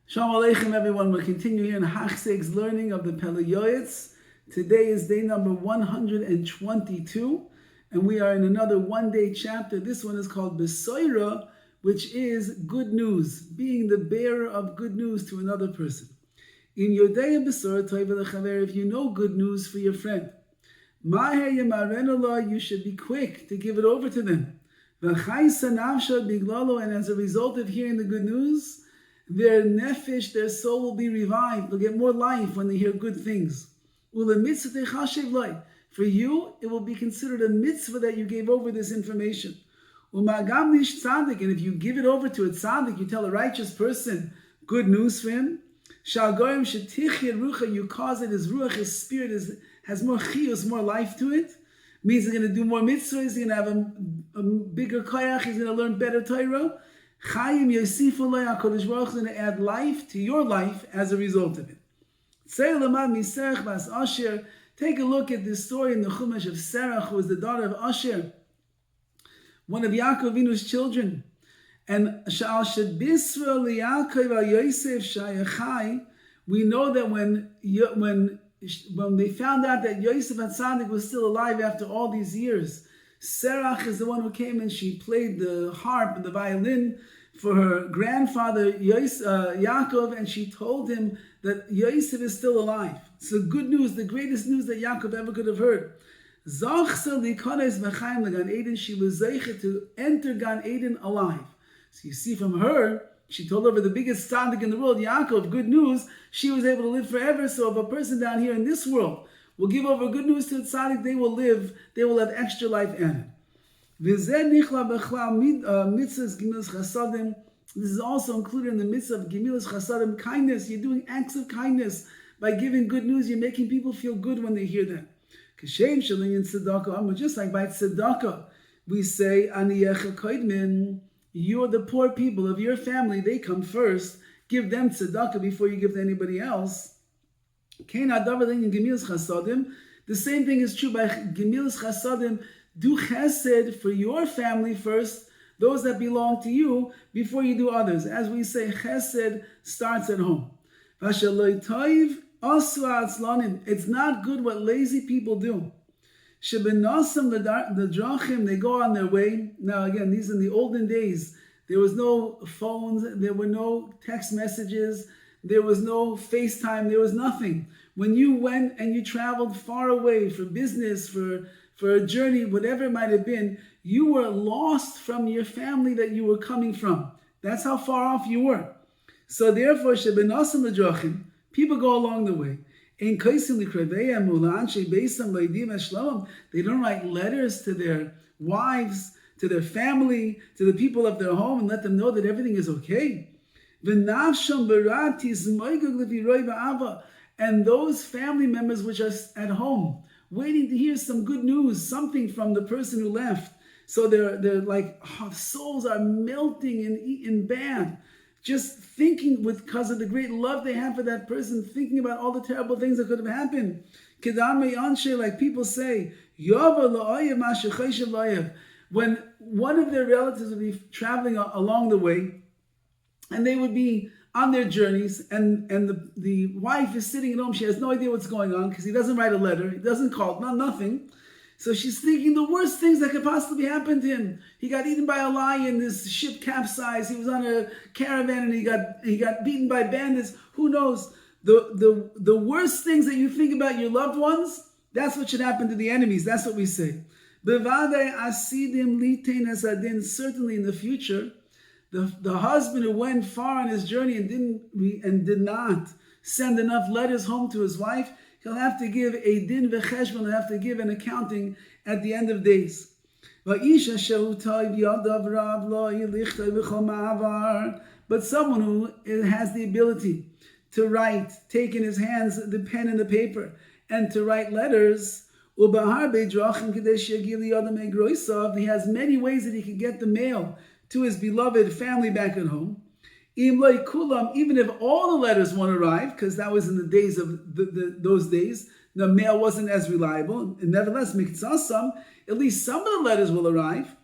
Shalom Aleichem, everyone. We're continuing here in Hachseg's learning of the Pele Yoetz. Today is day number 122, and we are in another one-day chapter. This one is called Besoira, which is good news, being the bearer of good news to another person. In Yodei Besora Toiv Lechaver, if you know good news for your friend, Maher Yemarenullah, you should be quick to give it over to them. V'chaysa nafsha biglalo, and as a result of hearing the good news, their nefesh, their soul will be revived. They'll get more life when they hear good things. For you, it will be considered a mitzvah that you gave over this information. And if you give it over to a tzaddik, you tell a righteous person good news for him, you cause it, his ruach, his spirit has more chiyus, more life to it. Means he's going to do more mitzvahs, he's going to have a bigger koyach, he's going to learn better Torah. Chaim Yosifu Lo, HaKadosh Baruch Hu is going to add life to your life as a result of it. Take a look at this story in the Chumash of Sarah, who was the daughter of Asher, one of Yaakov Avinu's children. And Sha'al Shebisra LiYaakov Al Yosef Shayachai, we know that when they found out that Yosef HaTzadik was still alive after all these years, Serach is the one who came and she played the harp and the violin for her grandfather Yaakov, and she told him that Yosef is still alive. So good news, the greatest news that Yaakov ever could have heard. She was zeicha to enter Gan Eden alive. So you see from her, she told over the biggest tzaddik in the world, Yaakov, good news, she was able to live forever. So if a person down here in this world will give over good news to the tzaddik, they will live, they will have extra life added. This is also included in the mitzvah of Gemilas Chasadim, kindness. You're doing acts of kindness. By giving good news, you're making people feel good when they hear that. Just like by tzedakah, we say, you're the poor people of your family, they come first. Give them tzedakah before you give to anybody else. The same thing is true by Gemilas Chasadim. Do chesed for your family first, those that belong to you, before you do others. As we say, chesed starts at home. It's not good what lazy people do. They go on their way. Now again, these are in the olden days. There was no phones, there were no text messages, there was no FaceTime, there was nothing. When you went and you traveled far away for business, for a journey, whatever it might have been, you were lost from your family that you were coming from. That's how far off you were. So therefore, people go along the way. They don't write letters to their wives, to their family, to the people of their home, and let them know that everything is okay. And those family members which are at home, waiting to hear some good news, something from the person who left. So they're like, souls are melting in bad. Just thinking because of the great love they have for that person, thinking about all the terrible things that could have happened. Like people say, when one of their relatives would be traveling along the way, and they would be on their journeys, and the wife is sitting at home, she has no idea what's going on, because he doesn't write a letter, he doesn't call, nothing. So she's thinking the worst things that could possibly happen to him. He got eaten by a lion, this ship capsized, he was on a caravan and he got beaten by bandits. Who knows? The worst things that you think about your loved ones, that's what should happen to the enemies. That's what we say. Certainly in the future, the husband who went far on his journey and did not send enough letters home to his wife, he'll have to give a din v'cheshbon, he'll have to give an accounting at the end of days. But someone who has the ability to write, take in his hands the pen and the paper, and to write letters, he has many ways that he can get the mail to his beloved family back at home. Even if all the letters won't arrive, because that was in the days of those days, the mail wasn't as reliable. And nevertheless, at least some of the letters will arrive.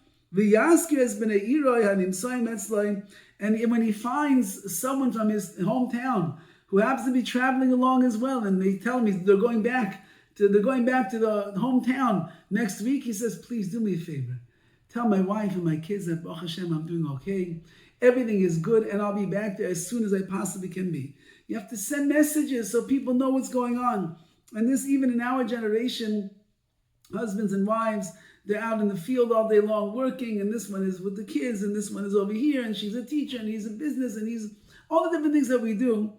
And And when he finds someone from his hometown who happens to be traveling along as well, and they tell him they're going back to the hometown next week, he says, please do me a favor. Tell my wife and my kids that Baruch Hashem, I'm doing okay. Everything is good, and I'll be back there as soon as I possibly can be. You have to send messages so people know what's going on. And this, even in our generation, husbands and wives, they're out in the field all day long working, and this one is with the kids, and this one is over here, and she's a teacher, and he's in business, and he's all the different things that we do.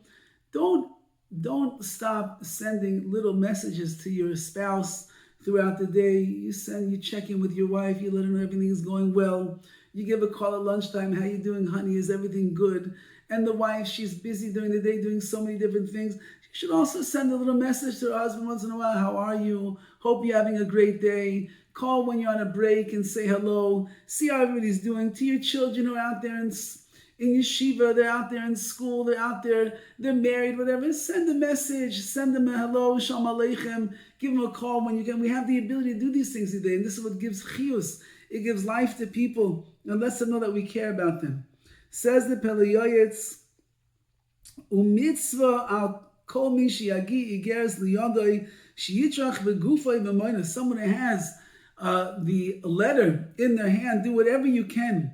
Don't stop sending little messages to your spouse throughout the day. You check in with your wife, you let her know everything is going well. You give a call at lunchtime, how you doing, honey? Is everything good? And the wife, she's busy during the day doing so many different things. She should also send a little message to her husband once in a while. How are you? Hope you're having a great day. Call when you're on a break and say hello. See how everybody's doing. To your children who are out there in yeshiva, they're out there in school, they're out there, they're married, whatever. Send a message, send them a hello, shalom aleichem. Give them a call when you can. We have the ability to do these things today, and this is what gives chiyus. It gives life to people and lets them know that we care about them. Says the Pele Yoetz, umitzvah al kol mi sheyagi igeres liyadoi sheyitrach begufay b'moina. Someone who has the letter in their hand, do whatever you can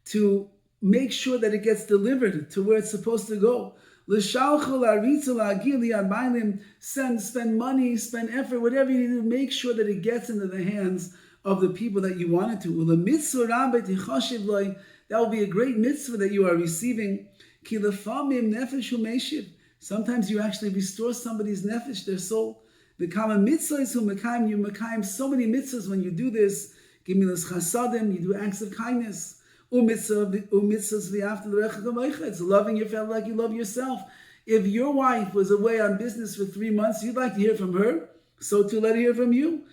to make sure that it gets delivered to where it's supposed to go. Spend money, spend effort, whatever you need to make sure that it gets into the hands of the people that you want it to. That will be a great mitzvah that you are receiving. Sometimes you actually restore somebody's nefesh, their soul. You mekayim so many mitzvahs when you do this. You do acts of kindness. It's loving your fellow like you love yourself. If your wife was away on business for 3 months, you'd like to hear from her, so too let her hear from you.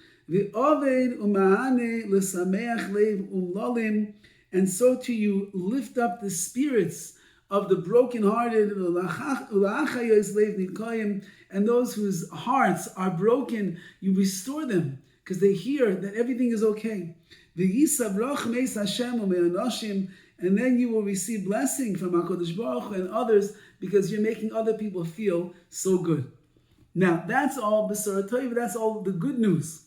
And so too you lift up the spirits of the brokenhearted, and those whose hearts are broken, you restore them because they hear that everything is okay. And then you will receive blessing from HaKadosh Baruch Hu and others because you're making other people feel so good. Now, that's all B'sara Tova, that's all the good news.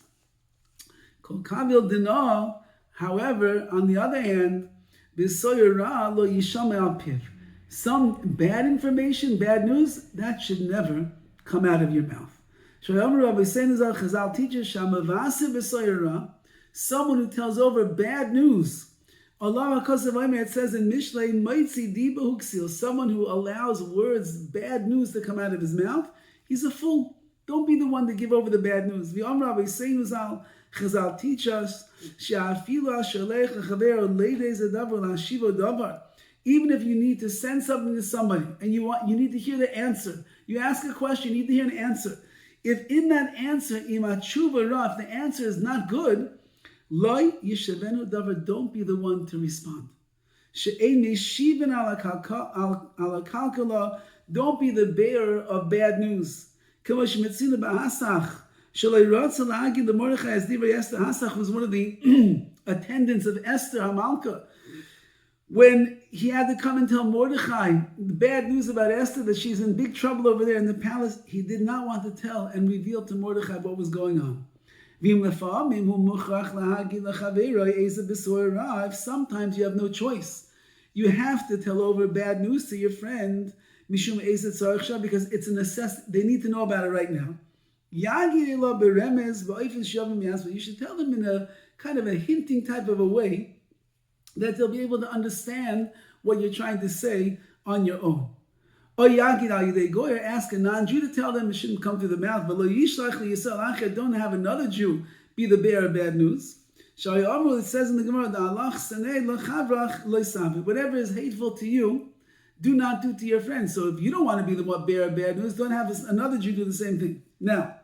Kol Kavil Dina, however, on the other hand, B'soyer Ra lo yisham al piv. Some bad information, bad news, that should never come out of your mouth. Rabbi Chazal teaches Shamavase B'soyer Ra, someone who tells over bad news. Allah it says in Mishlei, Maitzi Diba Huksil, someone who allows words, bad news to come out of his mouth, he's a fool. Don't be the one to give over the bad news. Chazal teach us, even if you need to send something to somebody and you need to hear the answer, you ask a question, you need to hear an answer. If in that answer, if the answer is not good, Loi yishavenu davar, don't be the one to respond. She'ein yishiven ala kalkala, don't be the bearer of bad news. Kama shemitzina ba'asach, shalei rotza la'agid l'mordechai as divrei Esther. Hasach was one of the attendants of Esther Hamalka. When he had to come and tell Mordechai the bad news about Esther, that she's in big trouble over there in the palace, he did not want to tell and reveal to Mordechai what was going on. Sometimes you have no choice. You have to tell over bad news to your friend because it's a necessity. They need to know about it right now. You should tell them in a kind of a hinting type of a way that they'll be able to understand what you're trying to say on your own. Or ask a non-Jew to tell them it shouldn't come through the mouth. But don't have another Jew be the bearer of bad news. It says in the Gemara, whatever is hateful to you, do not do to your friends. So if you don't want to be the bearer of bad news, don't have another Jew do the same thing. Now,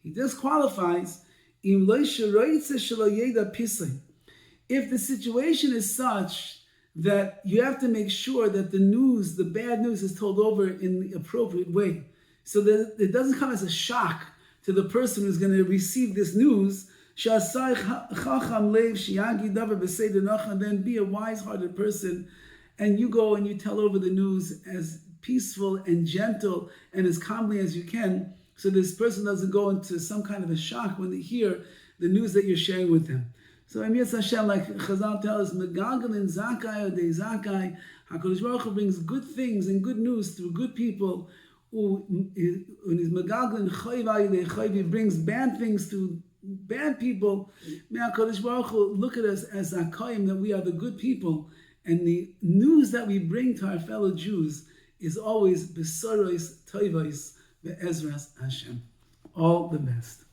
he disqualifies if the situation is such that you have to make sure that the bad news is told over in the appropriate way, so that it doesn't come as a shock to the person who's going to receive this news. Then be a wise-hearted person and you go and you tell over the news as peaceful and gentle and as calmly as you can, so this person doesn't go into some kind of a shock when they hear the news that you're sharing with them. So Amir Hashem, like Chazal tells us, Megagalin Zakai or De Zakai, HaKadosh Baruch Hu brings good things and good news through good people. When he's Megagalin Chayv, he brings bad things through bad people. May HaKadosh Baruch Hu look at us as Zakayim, that we are the good people. And the news that we bring to our fellow Jews is always Besoros Toivos Be'ezras Hashem. All the best.